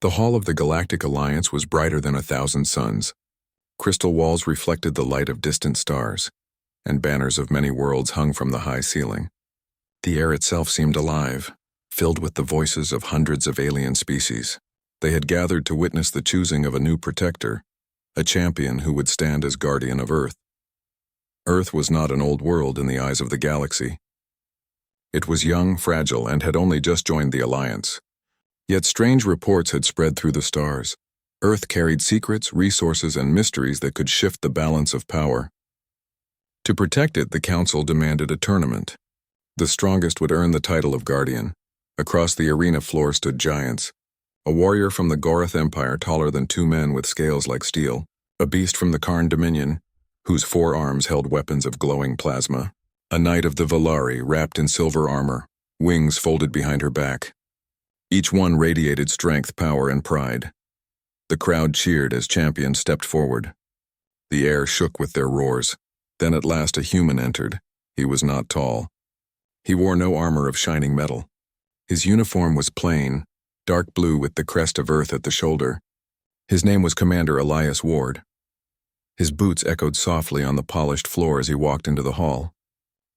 The hall of the Galactic Alliance was brighter than 1,000 suns. Crystal walls reflected the light of distant stars, and banners of many worlds hung from the high ceiling. The air itself seemed alive, filled with the voices of hundreds of alien species. They had gathered to witness the choosing of a new protector, a champion who would stand as guardian of Earth. Earth was not an old world in the eyes of the galaxy. It was young, fragile, and had only just joined the Alliance. Yet strange reports had spread through the stars. Earth carried secrets, resources, and mysteries that could shift the balance of power. To protect it, the Council demanded a tournament. The strongest would earn the title of Guardian. Across the arena floor stood giants. A warrior from the Gorath Empire taller than 2 men with scales like steel. A beast from the Karn Dominion, whose 4 arms held weapons of glowing plasma. A knight of the Valari wrapped in silver armor, wings folded behind her back. Each one radiated strength, power, and pride. The crowd cheered as champions stepped forward. The air shook with their roars. Then at last a human entered. He was not tall. He wore no armor of shining metal. His uniform was plain, dark blue with the crest of Earth at the shoulder. His name was Commander Elias Ward. His boots echoed softly on the polished floor as he walked into the hall.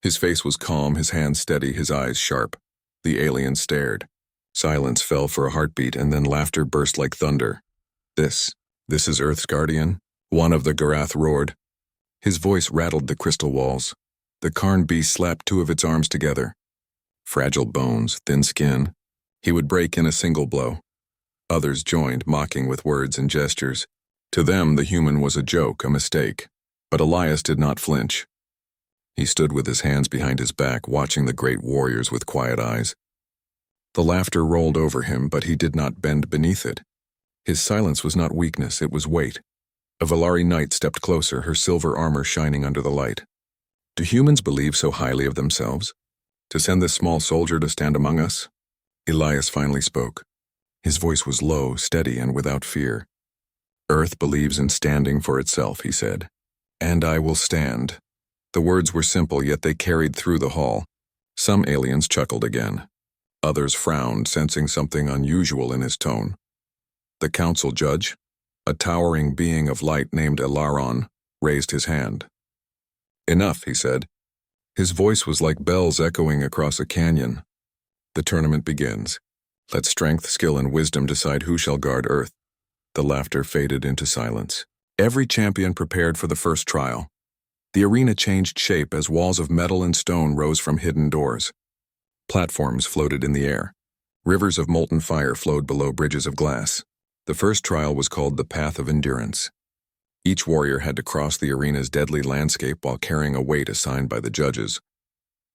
His face was calm, his hands steady, his eyes sharp. The alien stared. Silence fell for a heartbeat, and then laughter burst like thunder. This is Earth's guardian? One of the Gorath roared. His voice rattled the crystal walls. The Karn beast slapped 2 of its arms together. Fragile bones, thin skin. He would break in a single blow. Others joined, mocking with words and gestures. To them, the human was a joke, a mistake. But Elias did not flinch. He stood with his hands behind his back, watching the great warriors with quiet eyes. The laughter rolled over him, but he did not bend beneath it. His silence was not weakness, it was weight. A Valari knight stepped closer, her silver armor shining under the light. Do humans believe so highly of themselves? To send this small soldier to stand among us? Elias finally spoke. His voice was low, steady, and without fear. Earth believes in standing for itself, he said. And I will stand. The words were simple, yet they carried through the hall. Some aliens chuckled again. Others frowned, sensing something unusual in his tone. The council judge, a towering being of light named Elaron, raised his hand. Enough, he said. His voice was like bells echoing across a canyon. The tournament begins. Let strength, skill, and wisdom decide who shall guard Earth. The laughter faded into silence. Every champion prepared for the first trial. The arena changed shape as walls of metal and stone rose from hidden doors. Platforms floated in the air. Rivers of molten fire flowed below bridges of glass. The first trial was called the Path of Endurance. Each warrior had to cross the arena's deadly landscape while carrying a weight assigned by the judges.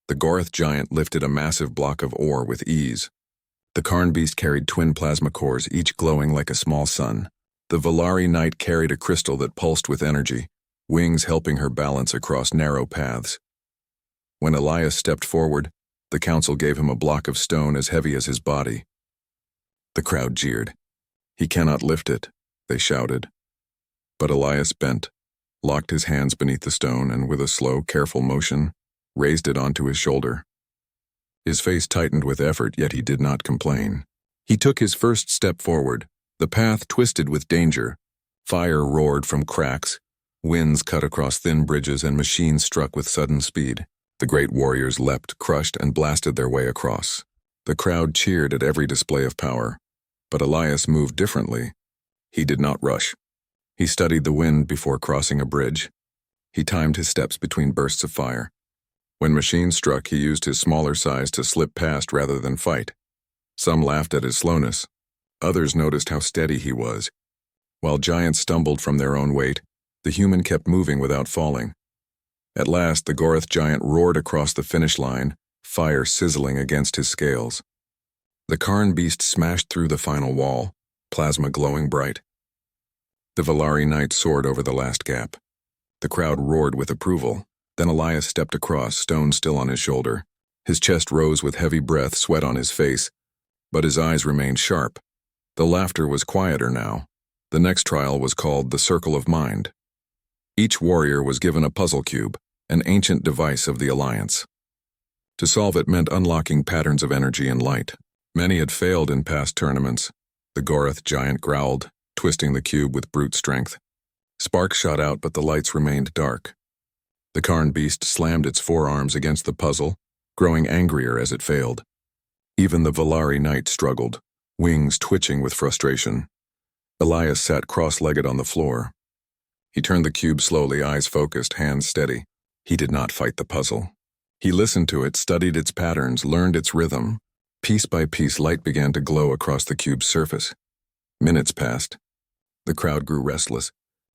The Gorath giant lifted a massive block of ore with ease. The Karn beast carried twin plasma cores, each glowing like a small sun. The Valari knight carried a crystal that pulsed with energy, wings helping her balance across narrow paths. When Elias stepped forward, the council gave him a block of stone as heavy as his body. The crowd jeered. He cannot lift it, they shouted. But Elias bent, locked his hands beneath the stone, and with a slow, careful motion, raised it onto his shoulder. His face tightened with effort, yet he did not complain. He took his first step forward. The path twisted with danger. Fire roared from cracks. Winds cut across thin bridges, and machines struck with sudden speed. The great warriors leapt, crushed, and blasted their way across. The crowd cheered at every display of power. But Elias moved differently. He did not rush. He studied the wind before crossing a bridge. He timed his steps between bursts of fire. When machines struck, he used his smaller size to slip past rather than fight. Some laughed at his slowness. Others noticed how steady he was. While giants stumbled from their own weight, the human kept moving without falling. At last, the Gorath giant roared across the finish line, fire sizzling against his scales. The Karn beast smashed through the final wall, plasma glowing bright. The Valari knight soared over the last gap. The crowd roared with approval. Then Elias stepped across, stone still on his shoulder. His chest rose with heavy breath, sweat on his face, but his eyes remained sharp. The laughter was quieter now. The next trial was called the Circle of Mind. Each warrior was given a puzzle cube, an ancient device of the Alliance. To solve it meant unlocking patterns of energy and light. Many had failed in past tournaments. The Gorath giant growled, twisting the cube with brute strength. Sparks shot out, but the lights remained dark. The Karn beast slammed its forearms against the puzzle, growing angrier as it failed. Even the Valari knight struggled, wings twitching with frustration. Elias sat cross-legged on the floor. He turned the cube slowly, eyes focused, hands steady. He did not fight the puzzle. He listened to it, studied its patterns, learned its rhythm. Piece by piece, light began to glow across the cube's surface. Minutes passed. The crowd grew restless.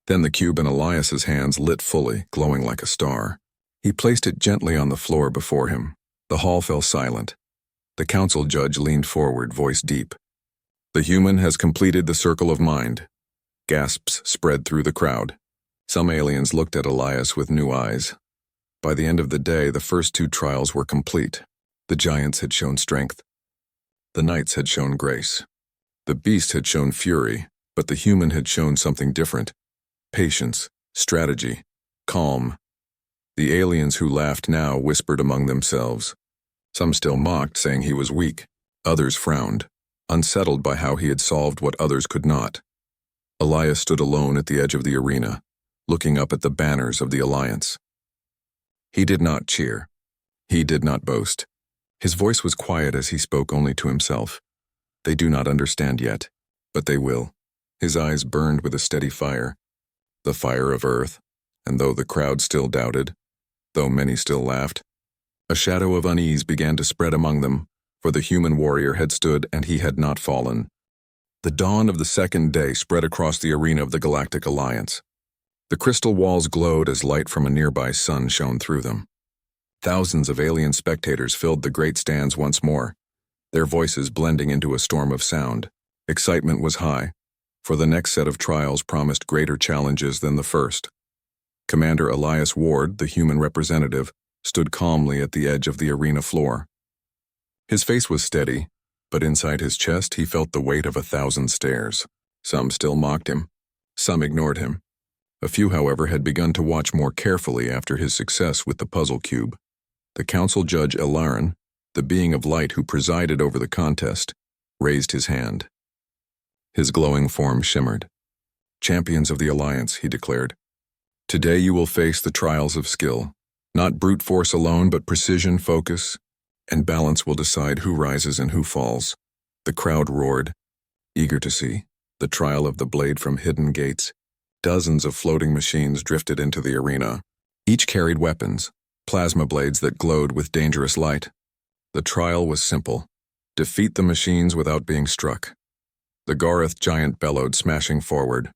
Then the cube in Elias's hands lit fully, glowing like a star. He placed it gently on the floor before him. The hall fell silent. The council judge leaned forward, voice deep. "The human has completed the circle of mind." Gasps spread through the crowd. Some aliens looked at Elias with new eyes. By the end of the day, the first 2 trials were complete. The giants had shown strength. The knights had shown grace. The beast had shown fury, but the human had shown something different. Patience, strategy, calm. The aliens who laughed now whispered among themselves. Some still mocked, saying he was weak. Others frowned, unsettled by how he had solved what others could not. Elias stood alone at the edge of the arena, looking up at the banners of the Alliance. He did not cheer. He did not boast. His voice was quiet as he spoke only to himself. "They do not understand yet, but they will." His eyes burned with a steady fire, the fire of Earth, and though the crowd still doubted, though many still laughed, a shadow of unease began to spread among them, for the human warrior had stood and he had not fallen. The dawn of the second day spread across the arena of the Galactic Alliance. The crystal walls glowed as light from a nearby sun shone through them. Thousands of alien spectators filled the great stands once more, their voices blending into a storm of sound. Excitement was high, for the next set of trials promised greater challenges than the first. Commander Elias Ward, the human representative, stood calmly at the edge of the arena floor. His face was steady, but inside his chest he felt the weight of 1,000 stares. Some still mocked him. Some ignored him. A few, however, had begun to watch more carefully after his success with the puzzle cube. The council judge Elarin, the being of light who presided over the contest, raised his hand. His glowing form shimmered. "Champions of the Alliance," he declared. "Today you will face the trials of skill. Not brute force alone, but precision, focus, and balance will decide who rises and who falls." The crowd roared, eager to see the trial of the blade from hidden gates. Dozens of floating machines drifted into the arena. Each carried weapons, plasma blades that glowed with dangerous light. The trial was simple: defeat the machines without being struck. The Gorath giant bellowed, smashing forward.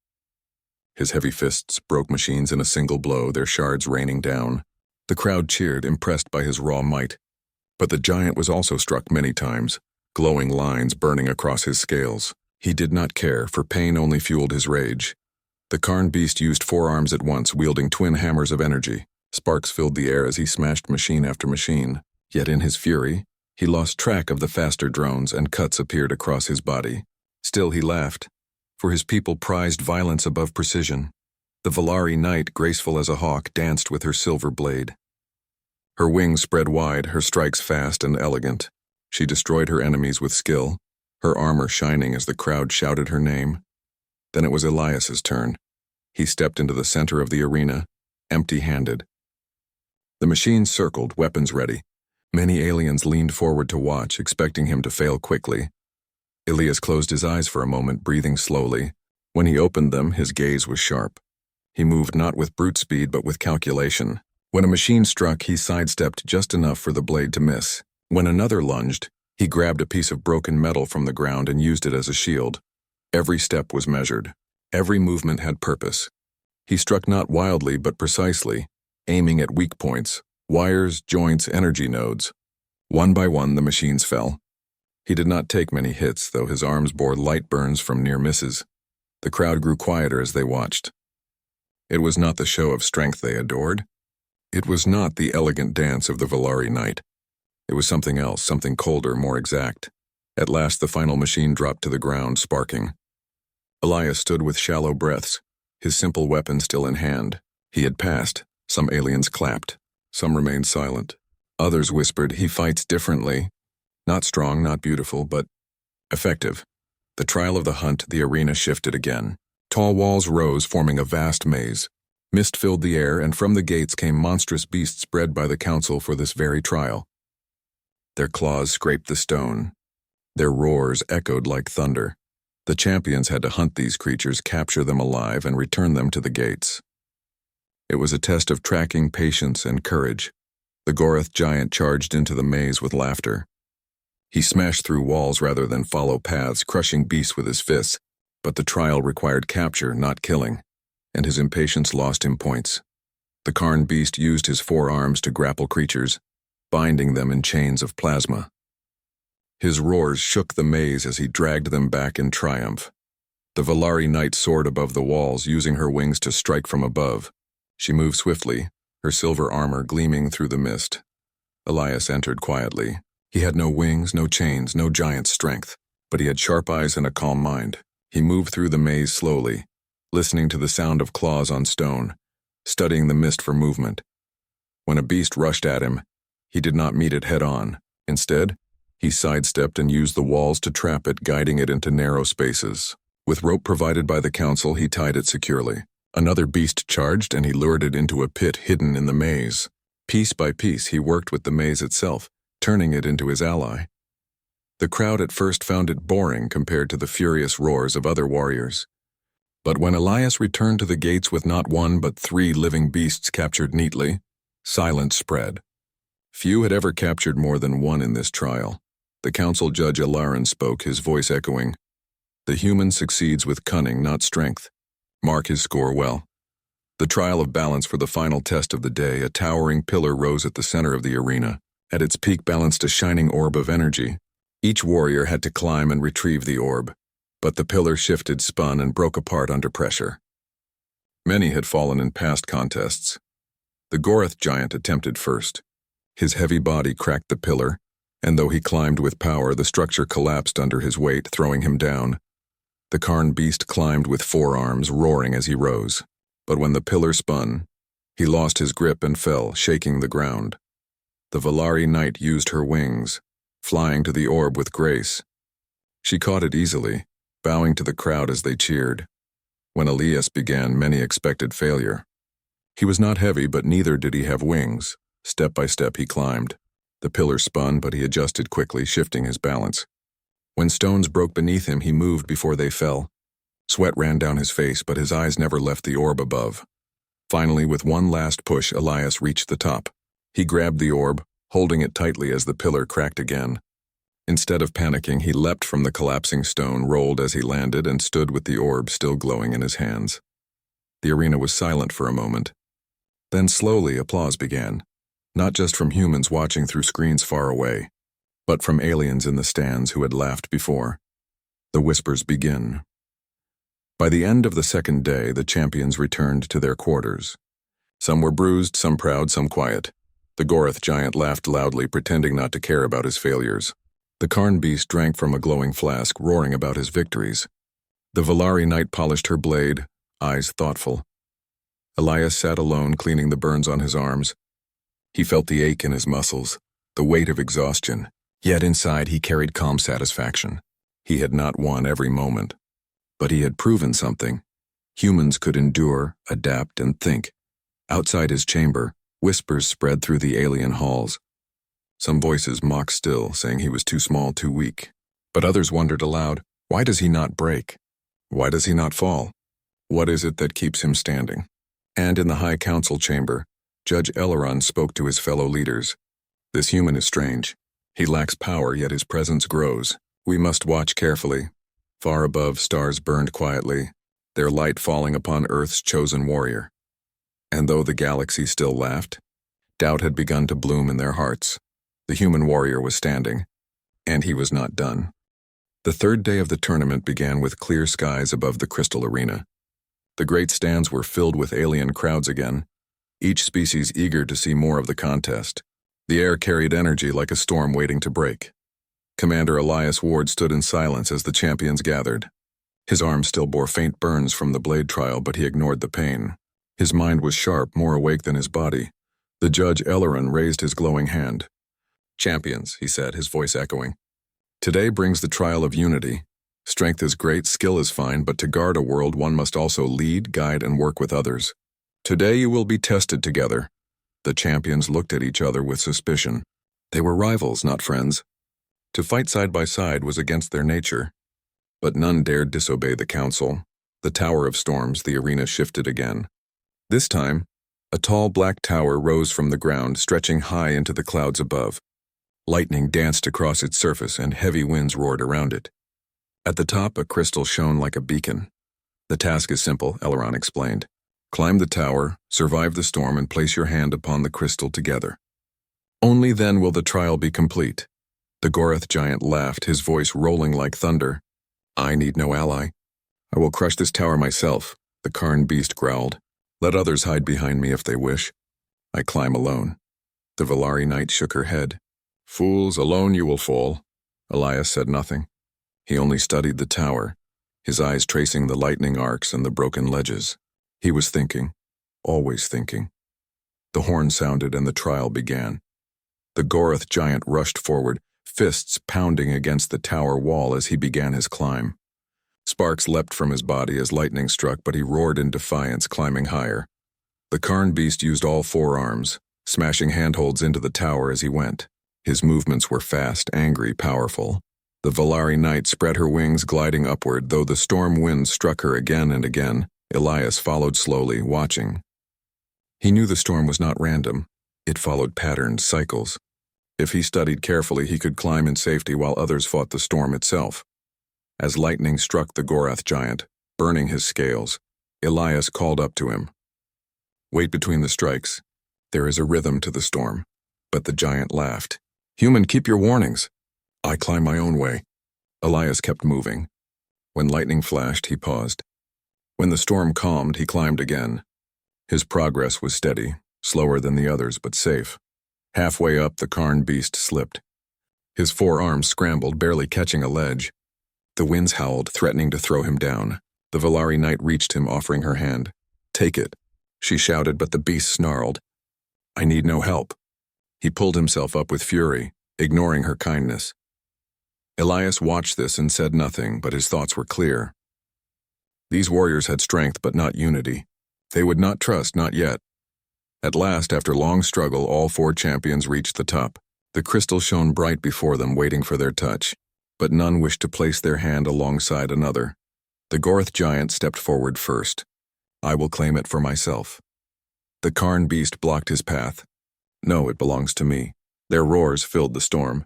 His heavy fists broke machines in a single blow, their shards raining down. The crowd cheered, impressed by his raw might. But the giant was also struck many times, glowing lines burning across his scales. He did not care, for pain only fueled his rage. The Karn beast used 4 arms at once, wielding twin hammers of energy. Sparks filled the air as he smashed machine after machine. Yet in his fury, he lost track of the faster drones, and cuts appeared across his body. Still he laughed, for his people prized violence above precision. The Valari knight, graceful as a hawk, danced with her silver blade. Her wings spread wide, her strikes fast and elegant. She destroyed her enemies with skill, her armor shining as the crowd shouted her name. Then it was Elias's turn. He stepped into the center of the arena, empty-handed. The machines circled, weapons ready. Many aliens leaned forward to watch, expecting him to fail quickly. Elias closed his eyes for a moment, breathing slowly. When he opened them, his gaze was sharp. He moved not with brute speed, but with calculation. When a machine struck, he sidestepped just enough for the blade to miss. When another lunged, he grabbed a piece of broken metal from the ground and used it as a shield. Every step was measured. Every movement had purpose. He struck not wildly, but precisely, aiming at weak points, wires, joints, energy nodes. One by one, the machines fell. He did not take many hits, though his arms bore light burns from near misses. The crowd grew quieter as they watched. It was not the show of strength they adored. It was not the elegant dance of the Valari knight. It was something else, something colder, more exact. At last the final machine dropped to the ground, sparking. Elias stood with shallow breaths, his simple weapon still in hand. He had passed. Some aliens clapped. Some remained silent. Others whispered, "He fights differently. Not strong, not beautiful, but effective." The trial of the hunt, the arena shifted again. Tall walls rose, forming a vast maze. Mist filled the air, and from the gates came monstrous beasts bred by the council for this very trial. Their claws scraped the stone. Their roars echoed like thunder. The champions had to hunt these creatures, capture them alive, and return them to the gates. It was a test of tracking, patience, and courage. The Goroth giant charged into the maze with laughter. He smashed through walls rather than follow paths, crushing beasts with his fists, but the trial required capture, not killing, and his impatience lost him points. The Karn beast used his forearms to grapple creatures, binding them in chains of plasma. His roars shook the maze as he dragged them back in triumph. The Valari knight soared above the walls, using her wings to strike from above. She moved swiftly, her silver armor gleaming through the mist. Elias entered quietly. He had no wings, no chains, no giant strength, but he had sharp eyes and a calm mind. He moved through the maze slowly, listening to the sound of claws on stone, studying the mist for movement. When a beast rushed at him, he did not meet it head-on. Instead, he sidestepped and used the walls to trap it, guiding it into narrow spaces. With rope provided by the council, he tied it securely. Another beast charged, and he lured it into a pit hidden in the maze. Piece by piece, he worked with the maze itself, turning it into his ally. The crowd at first found it boring compared to the furious roars of other warriors. But when Elias returned to the gates with not one but 3 living beasts captured neatly, silence spread. Few had ever captured more than one in this trial. The council judge Ilaran spoke, his voice echoing, "The human succeeds with cunning, not strength. Mark his score well." The trial of balance for the final test of the day, a towering pillar rose at the center of the arena. At its peak balanced a shining orb of energy. Each warrior had to climb and retrieve the orb, but the pillar shifted, spun, and broke apart under pressure. Many had fallen in past contests. The Goroth giant attempted first. His heavy body cracked the pillar, and though he climbed with power, the structure collapsed under his weight, throwing him down. The Karn beast climbed with forearms, roaring as he rose. But when the pillar spun, he lost his grip and fell, shaking the ground. The Valari knight used her wings, flying to the orb with grace. She caught it easily, bowing to the crowd as they cheered. When Elias began, many expected failure. He was not heavy, but neither did he have wings. Step by step he climbed. The pillar spun, but he adjusted quickly, shifting his balance. When stones broke beneath him, he moved before they fell. Sweat ran down his face, but his eyes never left the orb above. Finally, with one last push, Elias reached the top. He grabbed the orb, holding it tightly as the pillar cracked again. Instead of panicking, he leapt from the collapsing stone, rolled as he landed, and stood with the orb still glowing in his hands. The arena was silent for a moment. Then slowly applause began, not just from humans watching through screens far away, but from aliens in the stands who had laughed before. The whispers begin. By the end of the second day, the champions returned to their quarters. Some were bruised, some proud, some quiet. The Goroth giant laughed loudly, pretending not to care about his failures. The Karn beast drank from a glowing flask, roaring about his victories. The Valari knight polished her blade, eyes thoughtful. Elias sat alone, cleaning the burns on his arms. He felt the ache in his muscles, the weight of exhaustion, yet inside he carried calm satisfaction. He had not won every moment, but he had proven something. Humans could endure, adapt, and think. Outside his chamber, whispers spread through the alien halls. Some voices mocked still, saying he was too small, too weak. But others wondered aloud, why does he not break? Why does he not fall? What is it that keeps him standing? And in the High Council chamber, Judge Eleron spoke to his fellow leaders. This human is strange. He lacks power, yet his presence grows. We must watch carefully. Far above, stars burned quietly, their light falling upon Earth's chosen warrior. And though the galaxy still laughed, doubt had begun to bloom in their hearts. The human warrior was standing, and he was not done. The third day of the tournament began with clear skies above the crystal arena. The great stands were filled with alien crowds again, each species eager to see more of the contest. The air carried energy like a storm waiting to break. Commander Elias Ward stood in silence as the champions gathered. His arm still bore faint burns from the blade trial, but he ignored the pain. His mind was sharp, more awake than his body. The Judge Eleron raised his glowing hand. "Champions," he said, his voice echoing. "Today brings the trial of unity. Strength is great, skill is fine, but to guard a world one must also lead, guide, and work with others. Today you will be tested together. The champions looked at each other with suspicion. They were rivals, not friends. To fight side by side was against their nature. But none dared disobey the council. The Tower of Storms, the arena shifted again. This time, a tall black tower rose from the ground, stretching high into the clouds above. Lightning danced across its surface and heavy winds roared around it. At the top, a crystal shone like a beacon. The task is simple, Elrond explained. Climb the tower, survive the storm, and place your hand upon the crystal together. Only then will the trial be complete. The Goroth giant laughed, his voice rolling like thunder. I need no ally. I will crush this tower myself, the Karn beast growled. Let others hide behind me if they wish. I climb alone. The Valari knight shook her head. Fools, alone you will fall. Elias said nothing. He only studied the tower, his eyes tracing the lightning arcs and the broken ledges. He was thinking, always thinking. The horn sounded and the trial began. The Goroth giant rushed forward, fists pounding against the tower wall as he began his climb. Sparks leapt from his body as lightning struck, but he roared in defiance, climbing higher. The Karn beast used all four arms, smashing handholds into the tower as he went. His movements were fast, angry, powerful. The Valari knight spread her wings, gliding upward, though the storm winds struck her again and again. Elias followed slowly, watching. He knew the storm was not random. It followed patterns, cycles. If he studied carefully, he could climb in safety while others fought the storm itself. As lightning struck the Goroth giant, burning his scales, Elias called up to him. Wait between the strikes. There is a rhythm to the storm. But the giant laughed. Human, keep your warnings. I climb my own way. Elias kept moving. When lightning flashed, he paused. When the storm calmed, he climbed again. His progress was steady, slower than the others, but safe. Halfway up, the Karn beast slipped. His four arms scrambled, barely catching a ledge. The winds howled, threatening to throw him down. The Valari knight reached him, offering her hand. Take it, she shouted, but the beast snarled. I need no help. He pulled himself up with fury, ignoring her kindness. Elias watched this and said nothing, but his thoughts were clear. These warriors had strength, but not unity. They would not trust, not yet. At last, after long struggle, all four champions reached the top. The crystal shone bright before them, waiting for their touch. But none wished to place their hand alongside another. The Goroth giant stepped forward first. I will claim it for myself. The Karn beast blocked his path. No, it belongs to me. Their roars filled the storm.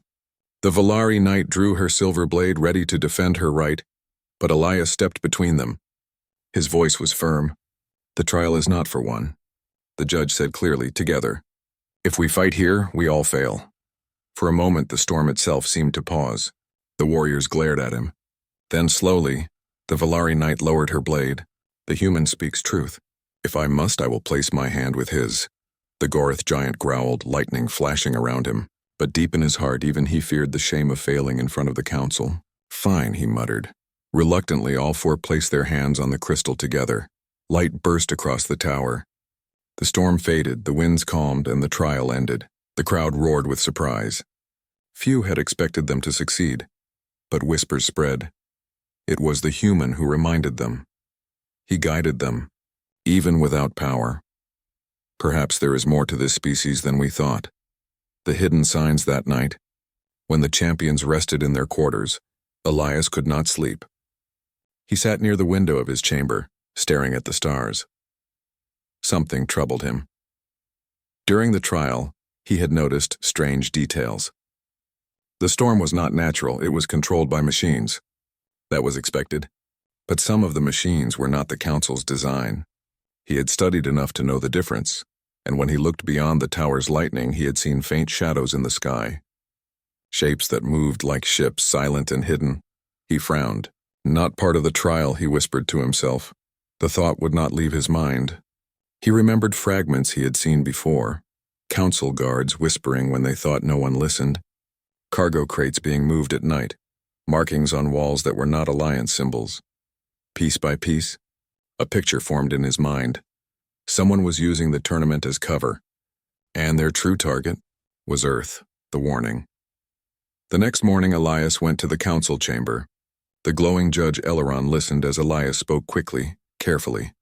The Valari knight drew her silver blade, ready to defend her right, but Elias stepped between them. His voice was firm. The trial is not for one. The judge said clearly, together. If we fight here, we all fail. For a moment, the storm itself seemed to pause. The warriors glared at him. Then slowly, the Valari knight lowered her blade. The human speaks truth. If I must, I will place my hand with his. The Goroth giant growled, lightning flashing around him. But deep in his heart, even he feared the shame of failing in front of the council. Fine, he muttered. Reluctantly, all four placed their hands on the crystal together. Light burst across the tower. The storm faded, the winds calmed, and the trial ended. The crowd roared with surprise. Few had expected them to succeed. But whispers spread. It was the human who reminded them. He guided them, even without power. Perhaps there is more to this species than we thought. The hidden signs that night. When the champions rested in their quarters, Elias could not sleep. He sat near the window of his chamber, staring at the stars. Something troubled him. During the trial, he had noticed strange details. The storm was not natural, it was controlled by machines. That was expected. But some of the machines were not the council's design. He had studied enough to know the difference, and when he looked beyond the tower's lightning, he had seen faint shadows in the sky. Shapes that moved like ships, silent and hidden. He frowned. Not part of the trial, he whispered to himself. The thought would not leave his mind. He remembered fragments he had seen before. Council guards whispering when they thought no one listened. Cargo crates being moved at night. Markings on walls that were not alliance symbols. Piece by piece, a picture formed in his mind. Someone was using the tournament as cover. And their true target was Earth, the warning. The next morning, Elias went to the council chamber. The glowing Judge Eleron listened as Elias spoke quickly, carefully.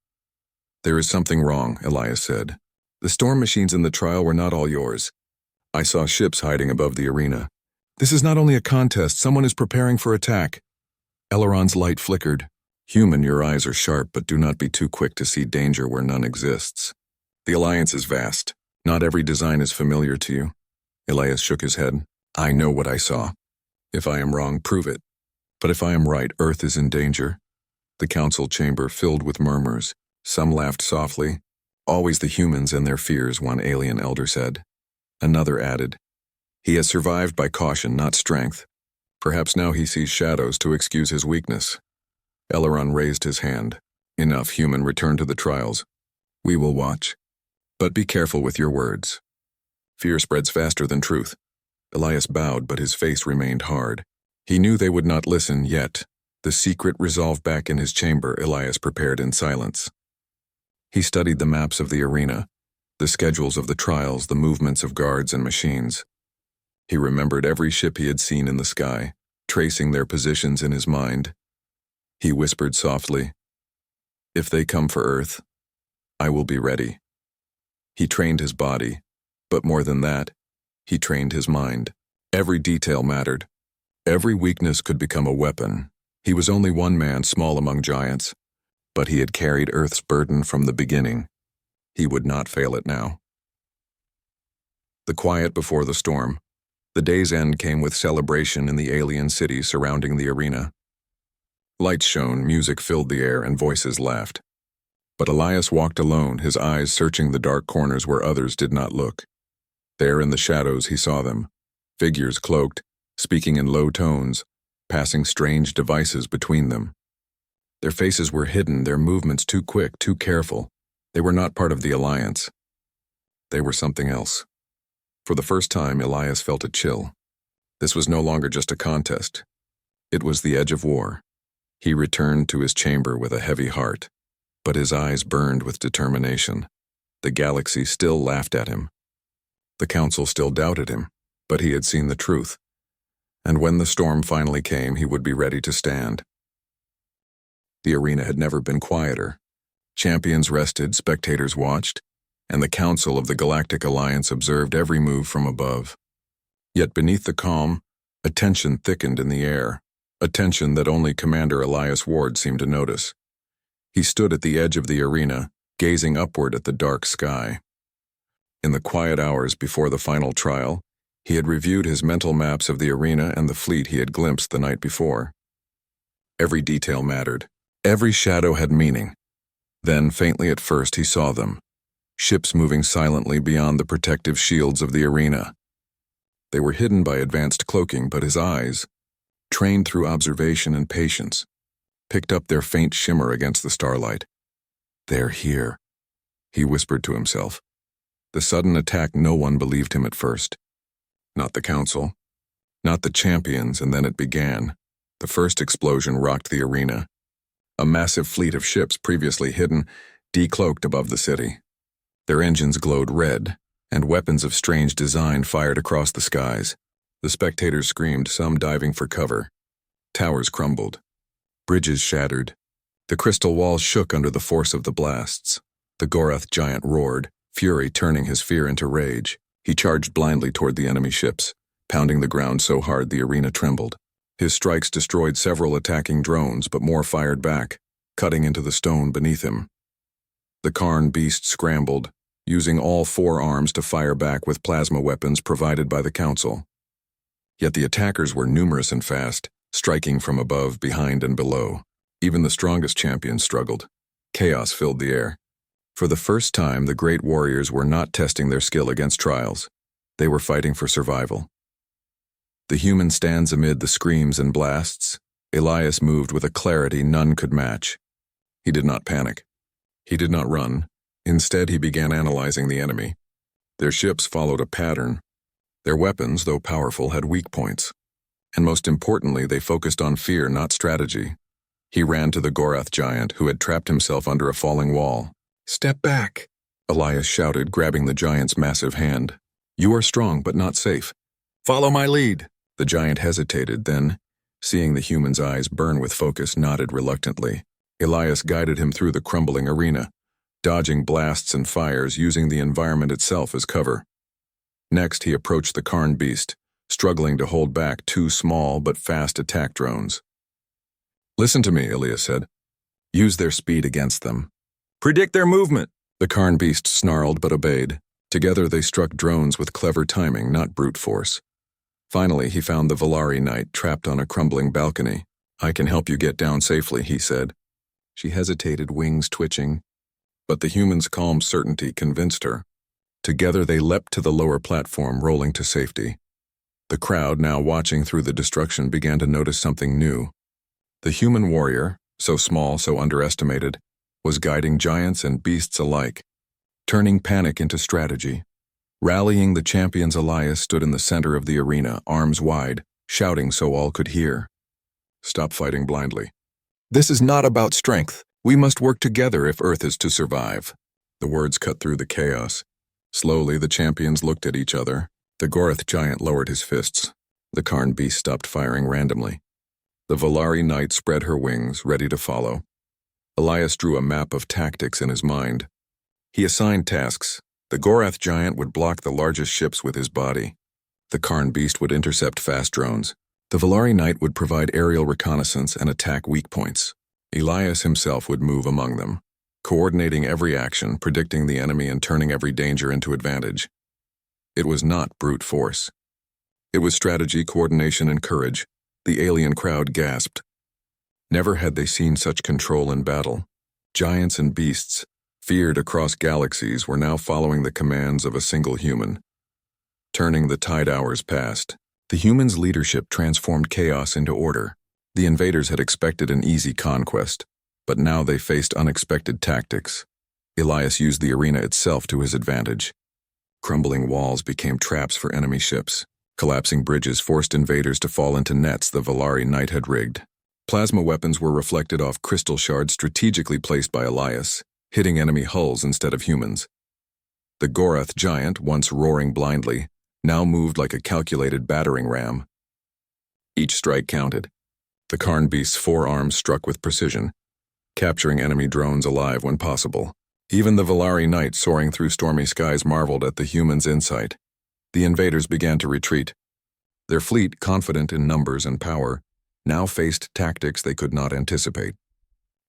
"There is something wrong," Elias said. "The storm machines in the trial were not all yours. I saw ships hiding above the arena. This is not only a contest, someone is preparing for attack." Eleron's light flickered. "Human, your eyes are sharp, but do not be too quick to see danger where none exists. The Alliance is vast. Not every design is familiar to you." Elias shook his head. "I know what I saw. If I am wrong, prove it. But if I am right, Earth is in danger." The council chamber filled with murmurs. Some laughed softly. "Always the humans and their fears," one alien elder said. Another added, "He has survived by caution, not strength. Perhaps now he sees shadows to excuse his weakness." Eleron raised his hand. "Enough, human, return to the trials. We will watch. But be careful with your words. Fear spreads faster than truth." Elias bowed, but his face remained hard. He knew they would not listen yet. The secret resolve back in his chamber, Elias prepared in silence. He studied the maps of the arena, the schedules of the trials, the movements of guards and machines. He remembered every ship he had seen in the sky, tracing their positions in his mind. He whispered softly, "If they come for Earth, I will be ready." He trained his body, but more than that, he trained his mind. Every detail mattered. Every weakness could become a weapon. He was only one man, small among giants, but he had carried Earth's burden from the beginning. He would not fail it now. The quiet before the storm. The day's end came with celebration in the alien city surrounding the arena. Lights shone, music filled the air, and voices laughed. But Elias walked alone, his eyes searching the dark corners where others did not look. There in the shadows he saw them, figures cloaked, speaking in low tones, passing strange devices between them. Their faces were hidden, their movements too quick, too careful. They were not part of the Alliance. They were something else. For the first time, Elias felt a chill. This was no longer just a contest. It was the edge of war. He returned to his chamber with a heavy heart, but his eyes burned with determination. The galaxy still laughed at him. The council still doubted him, but he had seen the truth. And when the storm finally came, he would be ready to stand. The arena had never been quieter. Champions rested, spectators watched, and the Council of the Galactic Alliance observed every move from above. Yet beneath the calm, a tension thickened in the air, a tension that only Commander Elias Ward seemed to notice. He stood at the edge of the arena, gazing upward at the dark sky. In the quiet hours before the final trial, he had reviewed his mental maps of the arena and the fleet he had glimpsed the night before. Every detail mattered. Every shadow had meaning. Then, faintly at first, he saw them. Ships moving silently beyond the protective shields of the arena. They were hidden by advanced cloaking, but his eyes, trained through observation and patience, picked up their faint shimmer against the starlight. "They're here," he whispered to himself. The sudden attack, no one believed him at first. Not the council, not the champions, and then it began. The first explosion rocked the arena. A massive fleet of ships previously hidden, decloaked above the city. Their engines glowed red, and weapons of strange design fired across the skies. The spectators screamed, some diving for cover. Towers crumbled. Bridges shattered. The crystal walls shook under the force of the blasts. The Gorath giant roared, fury turning his fear into rage. He charged blindly toward the enemy ships, pounding the ground so hard the arena trembled. His strikes destroyed several attacking drones, but more fired back, cutting into the stone beneath him. The Karn beast scrambled, using all four arms to fire back with plasma weapons provided by the Council. Yet the attackers were numerous and fast, striking from above, behind, and below. Even the strongest champions struggled. Chaos filled the air. For the first time, the great warriors were not testing their skill against trials. They were fighting for survival. The human stands amid the screams and blasts. Elias moved with a clarity none could match. He did not panic. He did not run. Instead, he began analyzing the enemy. Their ships followed a pattern. Their weapons, though powerful, had weak points. And most importantly, they focused on fear, not strategy. He ran to the Gorath giant, who had trapped himself under a falling wall. "Step back," Elias shouted, grabbing the giant's massive hand. "You are strong, but not safe. Follow my lead." The giant hesitated, then, seeing the human's eyes burn with focus, nodded reluctantly. Elias guided him through the crumbling arena, dodging blasts and fires, using the environment itself as cover. Next, he approached the Karn beast, struggling to hold back two small but fast attack drones. "Listen to me," Elias said. "Use their speed against them. Predict their movement." The Karn beast snarled but obeyed. Together they struck drones with clever timing, not brute force. Finally, he found the Valari knight trapped on a crumbling balcony. "I can help you get down safely," he said. She hesitated, wings twitching, but the human's calm certainty convinced her. Together they leapt to the lower platform, rolling to safety. The crowd, now watching through the destruction, began to notice something new. The human warrior, so small, so underestimated, was guiding giants and beasts alike, turning panic into strategy. Rallying the champions, Elias stood in the center of the arena, arms wide, shouting so all could hear. "Stop fighting blindly. This is not about strength. We must work together if Earth is to survive." The words cut through the chaos. Slowly, the champions looked at each other. The Gorath giant lowered his fists. The Karn beast stopped firing randomly. The Valari knight spread her wings, ready to follow. Elias drew a map of tactics in his mind. He assigned tasks. The Gorath giant would block the largest ships with his body. The Karn beast would intercept fast drones. The Valari knight would provide aerial reconnaissance and attack weak points. Elias himself would move among them, coordinating every action, predicting the enemy, and turning every danger into advantage. It was not brute force. It was strategy, coordination, and courage. The alien crowd gasped. Never had they seen such control in battle. Giants and beasts, feared across galaxies, were now following the commands of a single human. Turning the tide, hours passed. The human's leadership transformed chaos into order. The invaders had expected an easy conquest, but now they faced unexpected tactics. Elias used the arena itself to his advantage. Crumbling walls became traps for enemy ships. Collapsing bridges forced invaders to fall into nets the Valari knight had rigged. Plasma weapons were reflected off crystal shards strategically placed by Elias, hitting enemy hulls instead of humans. The Gorath giant, once roaring blindly, now moved like a calculated battering ram. Each strike counted. The Karn beast's forearms struck with precision, capturing enemy drones alive when possible. Even the Valari knight soaring through stormy skies marveled at the human's insight. The invaders began to retreat. Their fleet, confident in numbers and power, now faced tactics they could not anticipate.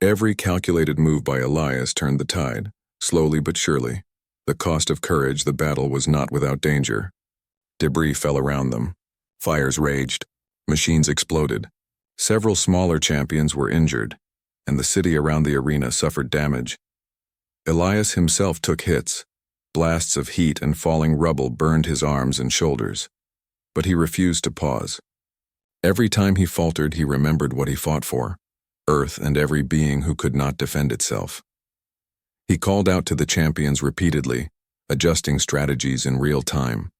Every calculated move by Elias turned the tide, slowly but surely. The cost of courage, the battle was not without danger. Debris fell around them. Fires raged. Machines exploded. Several smaller champions were injured, and the city around the arena suffered damage. Elias himself took hits. Blasts of heat and falling rubble burned his arms and shoulders. But he refused to pause. Every time he faltered, he remembered what he fought for: Earth and every being who could not defend itself. He called out to the champions repeatedly, adjusting strategies in real time.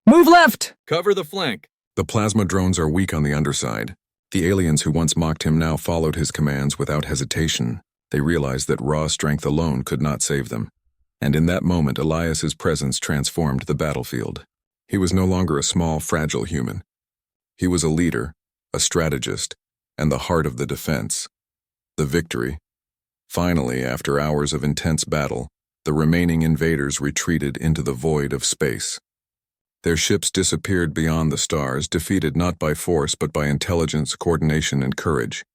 "Move left! Cover the flank." The plasma drones are weak on the underside. The aliens who once mocked him now followed his commands without hesitation. They realized that raw strength alone could not save them. And in that moment, Elias's presence transformed the battlefield. He was no longer a small, fragile human. He was a leader, a strategist, and the heart of the defense. The victory. Finally, after hours of intense battle, the remaining invaders retreated into the void of space. Their ships disappeared beyond the stars, defeated not by force but by intelligence, coordination, and courage.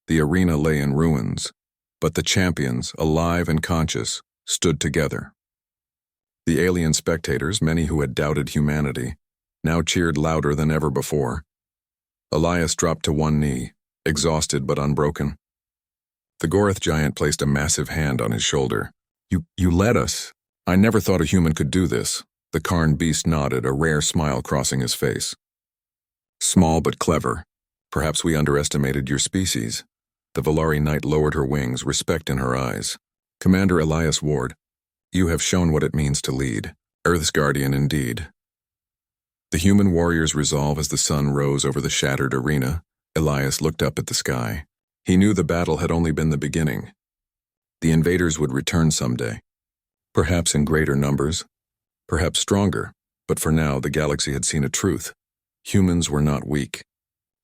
The arena lay in ruins, but the champions, alive and conscious, stood together. The alien spectators, many who had doubted humanity, now cheered louder than ever before. Elias dropped to one knee, exhausted but unbroken. The Gorath giant placed a massive hand on his shoulder. You led us. I never thought a human could do this." The Karn beast nodded, a rare smile crossing his face. "Small but clever. Perhaps we underestimated your species." The Valari knight lowered her wings, respect in her eyes. "Commander Elias Ward, you have shown what it means to lead. Earth's guardian indeed." The human warrior's resolve as the sun rose over the shattered arena. Elias looked up at the sky. He knew the battle had only been the beginning. The invaders would return someday. Perhaps in greater numbers, perhaps stronger, but for now the galaxy had seen a truth. Humans were not weak.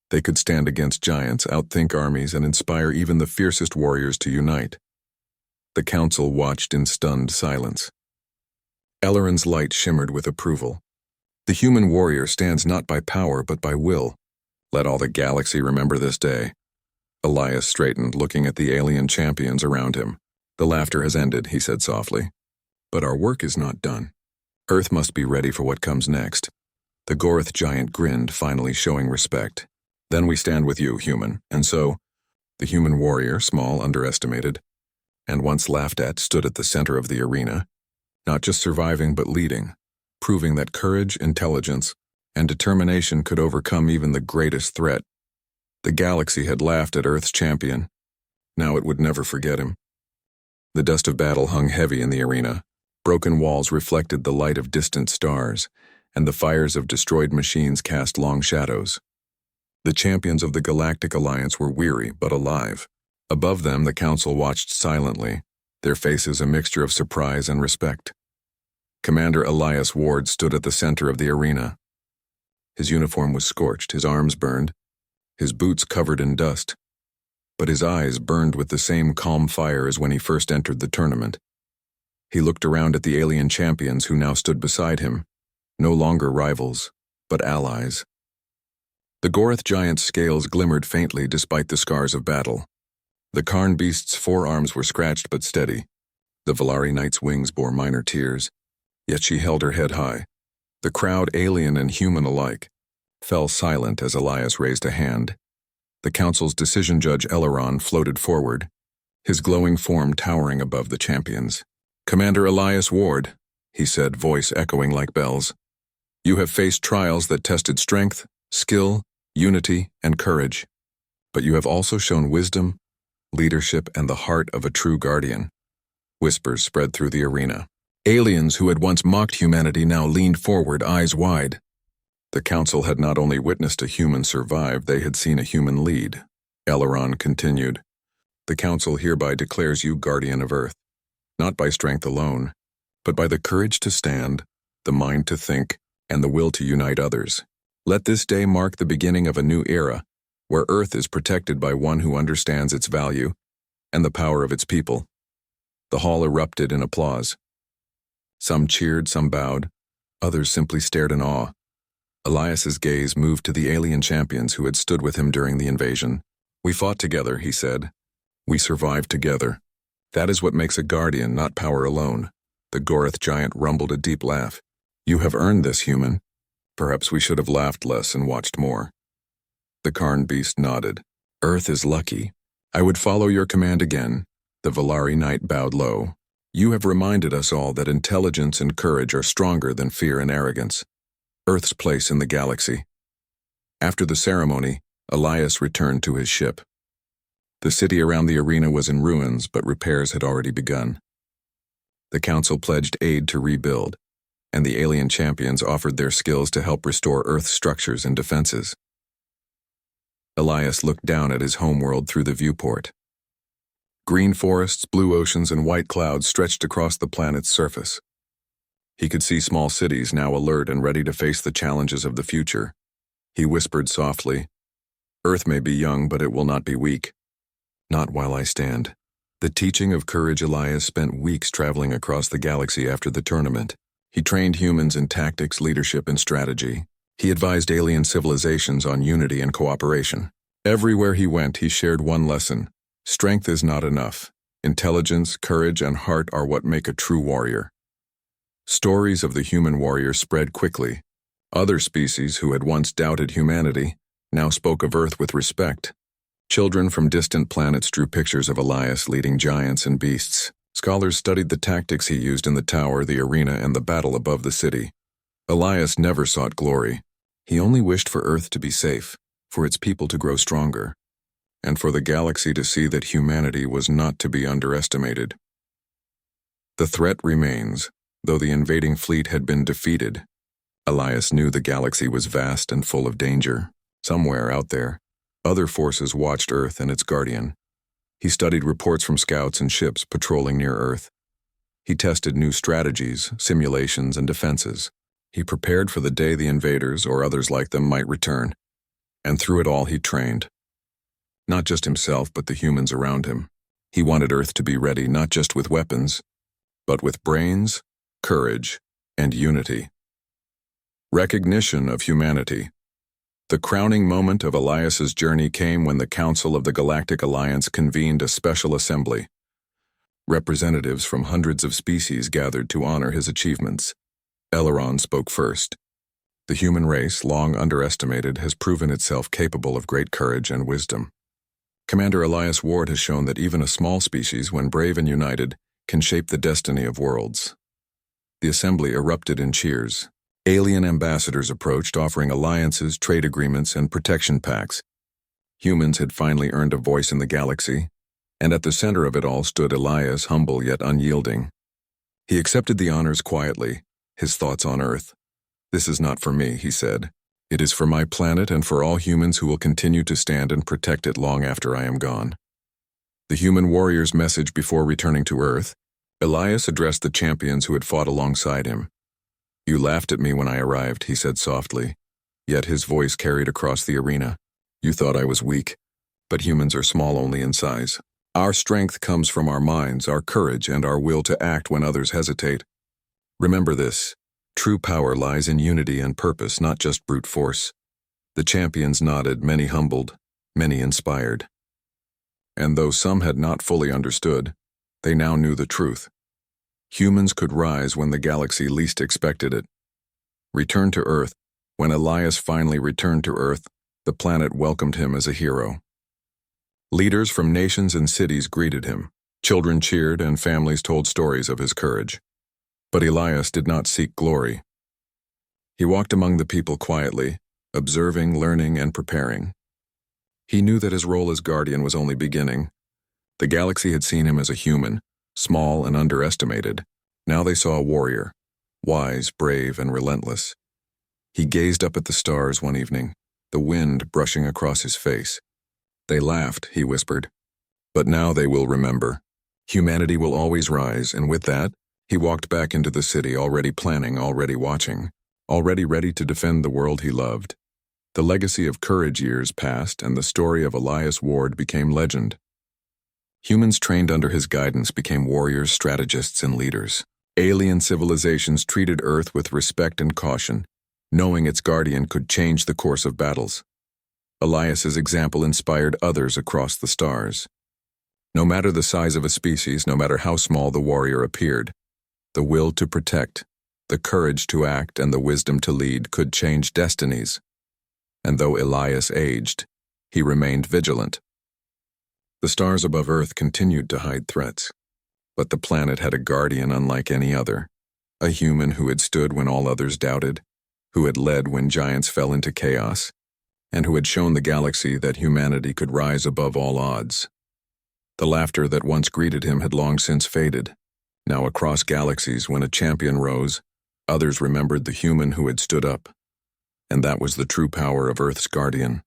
They could stand against giants, outthink armies, and inspire even the fiercest warriors to unite. The council watched in stunned silence. Elrond's light shimmered with approval. The human warrior stands not by power but by will. Let all the galaxy remember this day. Elias straightened, looking at the alien champions around him. The laughter has ended, he said softly. But our work is not done. Earth must be ready for what comes next. The Goroth giant grinned, finally showing respect. Then we stand with you, human. And so, the human warrior, small, underestimated, and once laughed at, stood at the center of the arena, not just surviving but leading, proving that courage, intelligence, and determination could overcome even the greatest threat. The galaxy had laughed at Earth's champion. Now it would never forget him. The dust of battle hung heavy in the arena. Broken walls reflected the light of distant stars, and the fires of destroyed machines cast long shadows. The champions of the Galactic Alliance were weary but alive. Above them, the council watched silently, their faces a mixture of surprise and respect. Commander Elias Ward stood at the center of the arena. His uniform was scorched, his arms burned, his boots covered in dust. But his eyes burned with the same calm fire as when he first entered the tournament. He looked around at the alien champions who now stood beside him, no longer rivals, but allies. The Goroth giant's scales glimmered faintly despite the scars of battle. The Karn beast's forearms were scratched but steady. The Valari knight's wings bore minor tears, yet she held her head high. The crowd, alien and human alike, fell silent as Elias raised a hand. The council's decision judge Elrond floated forward, his glowing form towering above the champions. "Commander Elias Ward," he said, voice echoing like bells. "You have faced trials that tested strength, skill, unity, and courage. But you have also shown wisdom, leadership, and the heart of a true guardian." Whispers spread through the arena. Aliens who had once mocked humanity now leaned forward, eyes wide. The council had not only witnessed a human survive, they had seen a human lead. Elrond continued, "The council hereby declares you guardian of Earth, not by strength alone, but by the courage to stand, the mind to think, and the will to unite others. Let this day mark the beginning of a new era, where Earth is protected by one who understands its value and the power of its people." The hall erupted in applause. Some cheered, some bowed, others simply stared in awe. Elias's gaze moved to the alien champions who had stood with him during the invasion. "We fought together," he said. "We survived together. That is what makes a guardian, not power alone." The Goroth giant rumbled a deep laugh. "You have earned this, human. Perhaps we should have laughed less and watched more." The Karn beast nodded. "Earth is lucky. I would follow your command again." The Valari knight bowed low. "You have reminded us all that intelligence and courage are stronger than fear and arrogance. Earth's place in the galaxy." After the ceremony, Elias returned to his ship. The city around the arena was in ruins, but repairs had already begun. The council pledged aid to rebuild, and the alien champions offered their skills to help restore Earth's structures and defenses. Elias looked down at his homeworld through the viewport. Green forests, blue oceans, and white clouds stretched across the planet's surface. He could see small cities now alert and ready to face the challenges of the future. He whispered softly, "Earth may be young, but it will not be weak. Not while I stand." The teaching of courage. Elias spent weeks traveling across the galaxy after the tournament. He trained humans in tactics, leadership, and strategy. He advised alien civilizations on unity and cooperation. Everywhere he went, he shared one lesson: strength is not enough. Intelligence, courage, and heart are what make a true warrior. Stories of the human warrior spread quickly. Other species who had once doubted humanity now spoke of Earth with respect. Children from distant planets drew pictures of Elias leading giants and beasts. Scholars studied the tactics he used in the tower, the arena, and the battle above the city. Elias never sought glory. He only wished for Earth to be safe, for its people to grow stronger, and for the galaxy to see that humanity was not to be underestimated. The threat remains, though the invading fleet had been defeated. Elias knew the galaxy was vast and full of danger. Somewhere out there, other forces watched Earth and its guardian. He studied reports from scouts and ships patrolling near Earth. He tested new strategies, simulations, and defenses. He prepared for the day the invaders, or others like them, might return. And through it all he trained. Not just himself, but the humans around him. He wanted Earth to be ready not just with weapons, but with brains, courage, and unity. Recognition of humanity. The crowning moment of Elias's journey came when the Council of the Galactic Alliance convened a special assembly. Representatives from hundreds of species gathered to honor his achievements. Eleron spoke first. The human race, long underestimated, has proven itself capable of great courage and wisdom. Commander Elias Ward has shown that even a small species, when brave and united, can shape the destiny of worlds. The assembly erupted in cheers. Alien ambassadors approached, offering alliances, trade agreements, and protection pacts. Humans had finally earned a voice in the galaxy, and at the center of it all stood Elias, humble yet unyielding. He accepted the honors quietly, his thoughts on Earth. "This is not for me," he said. "It is for my planet and for all humans who will continue to stand and protect it long after I am gone." The human warrior's message before returning to Earth, Elias addressed the champions who had fought alongside him. "You laughed at me when I arrived," he said softly, yet his voice carried across the arena. "You thought I was weak, but humans are small only in size. Our strength comes from our minds, our courage, and our will to act when others hesitate. Remember this. True power lies in unity and purpose, not just brute force." The champions nodded, many humbled, many inspired. And though some had not fully understood, they now knew the truth. Humans could rise when the galaxy least expected it. Return to Earth. When Elias finally returned to Earth, the planet welcomed him as a hero. Leaders from nations and cities greeted him. Children cheered and families told stories of his courage. But Elias did not seek glory. He walked among the people quietly, observing, learning, and preparing. He knew that his role as guardian was only beginning. The galaxy had seen him as a human, small and underestimated. Now they saw a warrior, wise, brave, and relentless. He gazed up at the stars one evening, the wind brushing across his face. "They laughed," he whispered. "But now they will remember. Humanity will always rise," and with that, he walked back into the city, already planning, already watching, already ready to defend the world he loved. The legacy of courage years passed, and the story of Elias Ward became legend. Humans trained under his guidance became warriors, strategists, and leaders. Alien civilizations treated Earth with respect and caution, knowing its guardian could change the course of battles. Elias's example inspired others across the stars. No matter the size of a species, no matter how small the warrior appeared, the will to protect, the courage to act, and the wisdom to lead could change destinies. And though Elias aged, he remained vigilant. The stars above Earth continued to hide threats, but the planet had a guardian unlike any other, a human who had stood when all others doubted, who had led when giants fell into chaos, and who had shown the galaxy that humanity could rise above all odds. The laughter that once greeted him had long since faded. Now across galaxies, when a champion rose, others remembered the human who had stood up. And that was the true power of Earth's guardian.